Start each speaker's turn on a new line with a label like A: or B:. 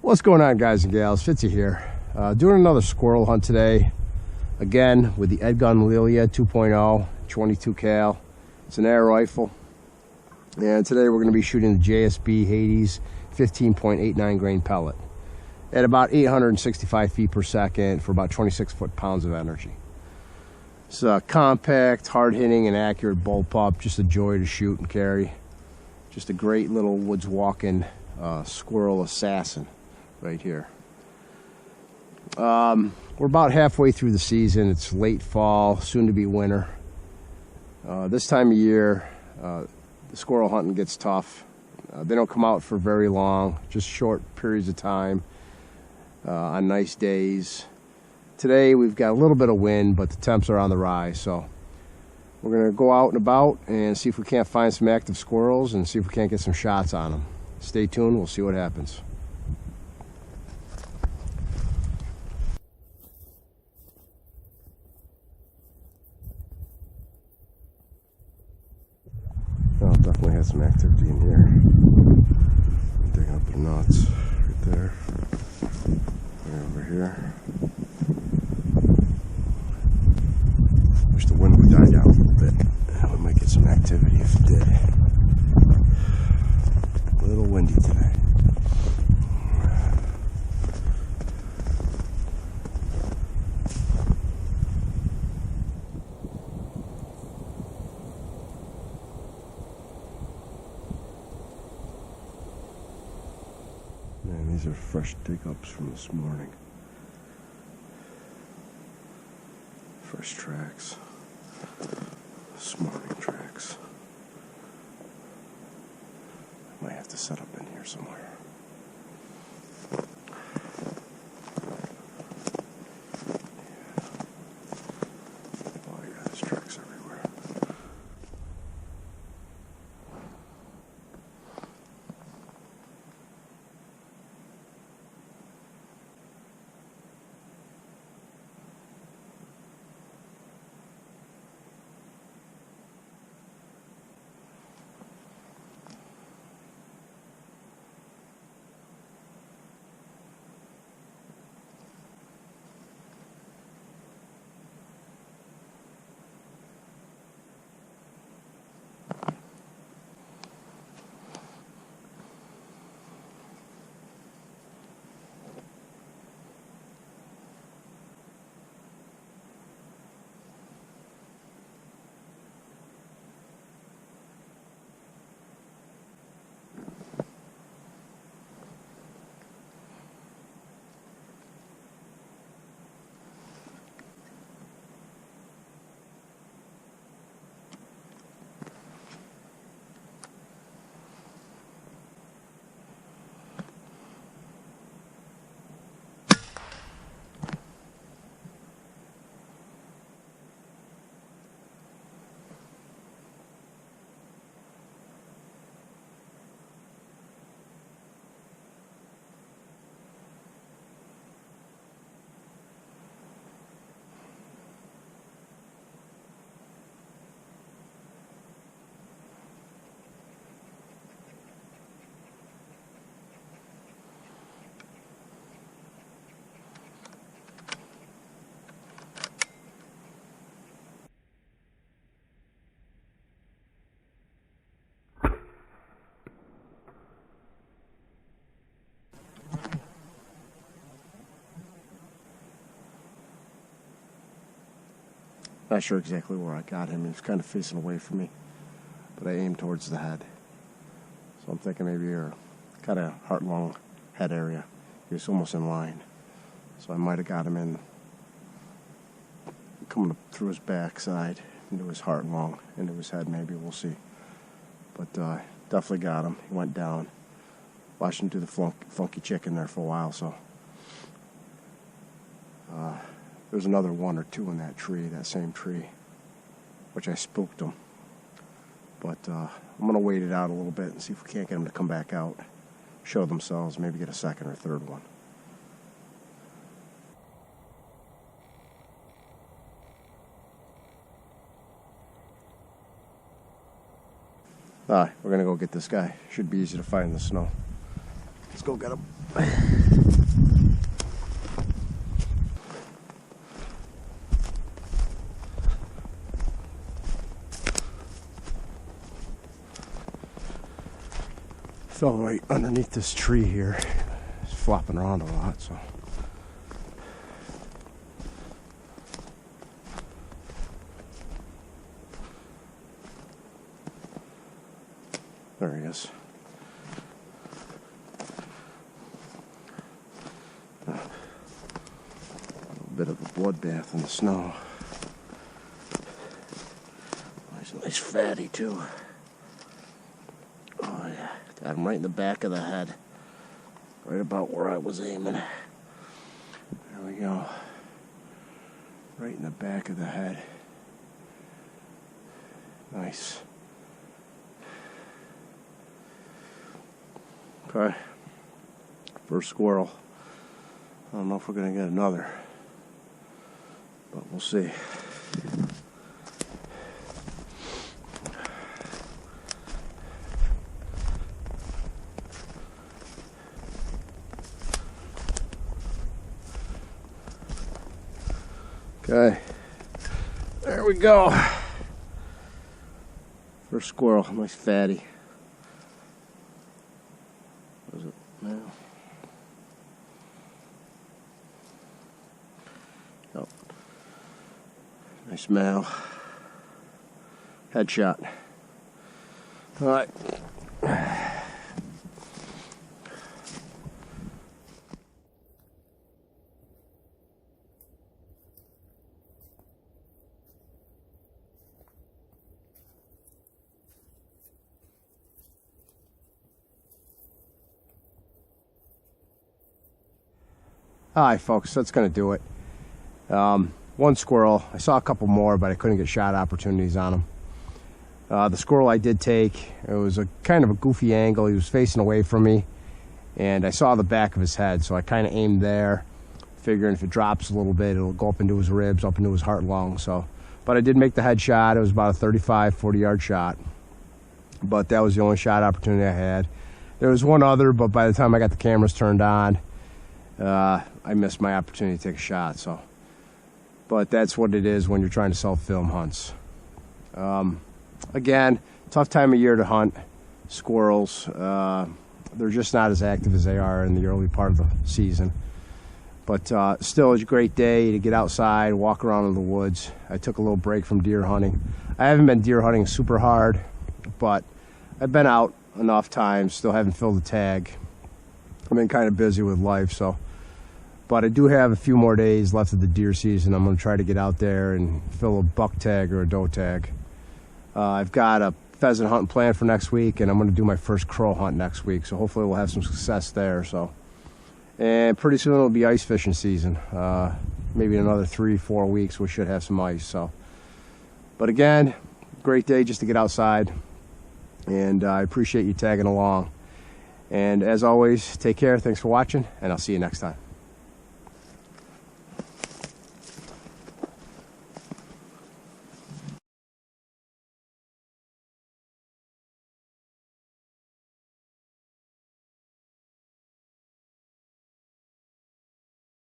A: What's going on, guys and gals? Fitzy here. Doing another squirrel hunt today. Again, with the EDgun Lelya 2.0, 22 cal. It's an air rifle. And today we're going to be shooting the JSB Hades 15.89 grain pellet at about 865 feet per second for about 26 foot-pounds of energy. It's a compact, hard-hitting, and accurate bullpup. Just a joy to shoot and carry. Just a great little woods walking squirrel assassin right here. We're about halfway through the season. It's late fall, soon to be winter. This time of year, the squirrel hunting gets tough. They don't come out for very long, just short periods of time on nice days. Today we've got a little bit of wind, but the temps are on the rise, so we're going to go out and about and see if we can't find some active squirrels and see if we can't get some shots on them. Stay tuned, we'll see what happens. Oh, definitely has some activity in here. I'm digging up the nuts right there. Right over here. Wish the wind would die down a little bit. We might get some activity if it did. A little windy today. Man, these are fresh dig-ups from this morning. Fresh tracks. This morning tracks. I might have to set up in here somewhere. Oh yeah, there's tracks everywhere. Not sure exactly where I got him. He was kind of facing away from me, but I aimed towards the head. So I'm thinking maybe you're kind of heart-lung head area. He was almost in line. So I might have got him in, coming up through his backside, into his heart and lung, into his head maybe, we'll see. But definitely got him. He went down. Watched him do the funky chicken there for a while, so. There's another one or two in that tree, that same tree, which I spooked them. But I'm going to wait it out a little bit and see if we can't get them to come back out, show themselves, maybe get a second or third one. Alright, we're going to go get this guy. Should be easy to find in the snow. Let's go get him. Fell right underneath this tree here. It's flopping around a lot, so. There he is. A little bit of a bloodbath in the snow. Nice fatty too. Oh yeah, got him right in the back of the head. Right about where I was aiming. There we go. Right in the back of the head. Nice. Okay. First squirrel. I don't know if we're gonna get another, but we'll see. Okay, there we go. First squirrel, nice fatty. Was it now? Oh, nice male. Headshot. All right. Alright folks, that's going to do it. One squirrel. I saw a couple more, but I couldn't get shot opportunities on them. The squirrel I did take, it was a kind of a goofy angle. He was facing away from me, and I saw the back of his head, so I kind of aimed there, figuring if it drops a little bit, it'll go up into his ribs, up into his heart lung. So, but I did make the head shot. It was about a 35, 40-yard shot, but that was the only shot opportunity I had. There was one other, but by the time I got the cameras turned on, I missed my opportunity to take a shot. So, but that's what it is when you're trying to self-film hunts. Again, tough time of year to hunt squirrels. They're just not as active as they are in the early part of the season. But still, it's a great day to get outside, walk around in the woods. I took a little break from deer hunting. I haven't been deer hunting super hard, but I've been out enough times. Still haven't filled the tag. I've been kind of busy with life, so. But I do have a few more days left of the deer season. I'm going to try to get out there and fill a buck tag or a doe tag. I've got a pheasant hunting plan for next week, and I'm going to do my first crow hunt next week. So hopefully we'll have some success there. So, and pretty soon it'll be ice fishing season. Maybe in another 3-4 weeks we should have some ice. So, but again, great day just to get outside, and I appreciate you tagging along. And as always, take care. Thanks for watching, and I'll see you next time.